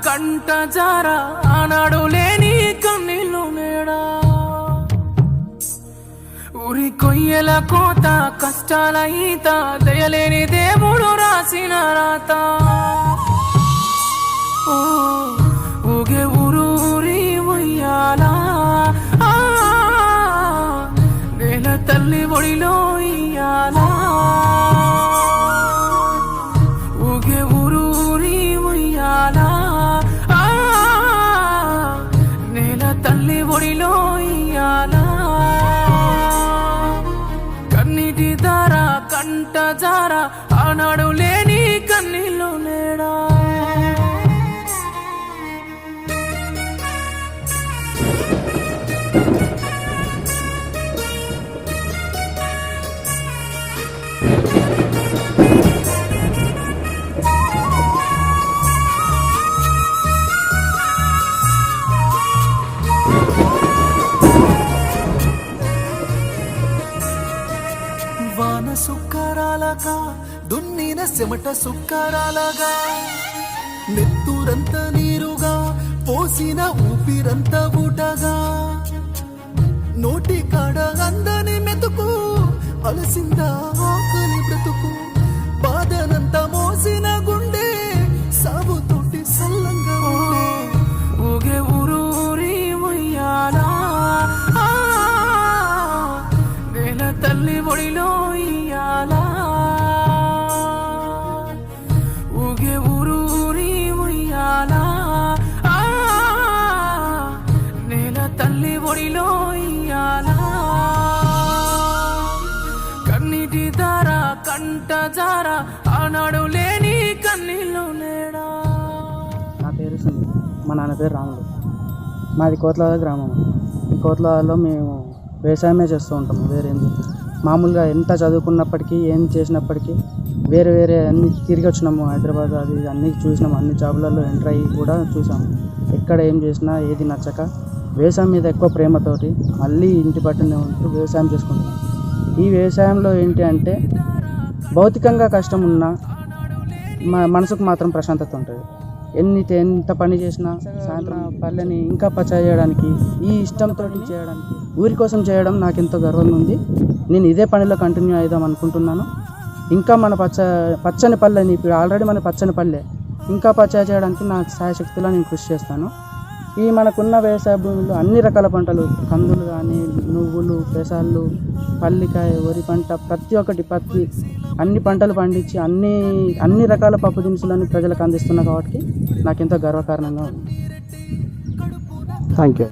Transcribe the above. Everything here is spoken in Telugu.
కంట జారా ఆనాడు లేని కన్నీళ్ళు నేడా ఊరి కొయ్యల కోత కష్టాల ఈత దయలేని దేవుడు రాసిన రాత ఊగే ఊరూరి ఉయ్యాలా నేల తల్లి ఒడిలో ఇయ్యాలా ఊగే ఊరూరి ఉయ్యాలా తల్లి ఒడిలో ఇయ్యాలా కన్నీటి దార కంట జార ఆనాడు లేని కన్నీళ్ళు నేడా వాన సుక్కరాలగా దున్నిన చెమట సుక్కరాలగా నెత్తూరంత నీరుగా పోసిన ఊపిరంత ఊటగా నోటి కాడ అందని మెతుకు అలసిందా ఆకలి బ్రతుకు బాధనంత మోసిన గుండె సాగుతోటి సల్లంగా ఊగే ఊరూరి ఉయ్యాలా తల్లి ఒడిలో ఇయ్యాలా ఊగే ఊరూరి ఉయ్యాలా నేల తల్లి ఒడిలో ఇయ్యాలా కన్నీటి దార కంట జార ఆనాడు లేని కన్నీళ్ళు నేడా. నా పేరు సునీల్, మా నాన్న పేరు రాముడు. మాది కోట్లవాడ గ్రామం. ఈ కోట్లవాడలో మేము వ్యవసాయమే చేస్తూ ఉంటాము. వేరేంది మామూలుగా ఎంత చదువుకున్నప్పటికీ ఏం చేసినప్పటికీ వేరే అన్ని తిరిగి వచ్చినాము. హైదరాబాద్ అది అన్నీ చూసినాము. అన్ని జాబులలో ఎంటర్ అయ్యి కూడా చూసాము. ఎక్కడ ఏం చేసినా ఏది నచ్చక వ్యవసాయం మీద ఎక్కువ ప్రేమతోటి మళ్ళీ ఇంటి పట్టునే ఉంటూ వ్యవసాయం చేసుకుంటాం. ఈ వ్యవసాయంలో ఏంటి అంటే భౌతికంగా కష్టం ఉన్నా మనసుకు మాత్రం ప్రశాంతత ఉంటుంది. ఎంత పని చేసినా సాయంత్రం పల్లెని ఇంకా పచ్చడి చేయడానికి ఈ ఇష్టంతో చేయడానికి ఊరి కోసం చేయడం నాకు ఎంతో గర్వంగా ఉంది. నేను ఇదే పనిలో కంటిన్యూ అవుదాం అనుకుంటున్నాను. ఇంకా మన పచ్చని పల్లెని ఇప్పుడు ఆల్రెడీ మన పచ్చని పల్లె ఇంకా పచ్చడి చేయడానికి నాకు సాయశక్తిలో నేను కృషి చేస్తాను. ఈ మనకున్న వ్యవసాయ భూమిలో అన్ని రకాల పంటలు, కందులు కానీ, నువ్వులు, పెసళ్ళు, పల్లికాయ, వరి పంట, ప్రతి ఒక్కటి పత్తి, అన్ని పంటలు పండించి అన్ని రకాల పప్పు దినుసులను ప్రజలకు అందిస్తున్నా కాబట్టి నాకెంతో గర్వకారణంగా ఉంది. Thank you.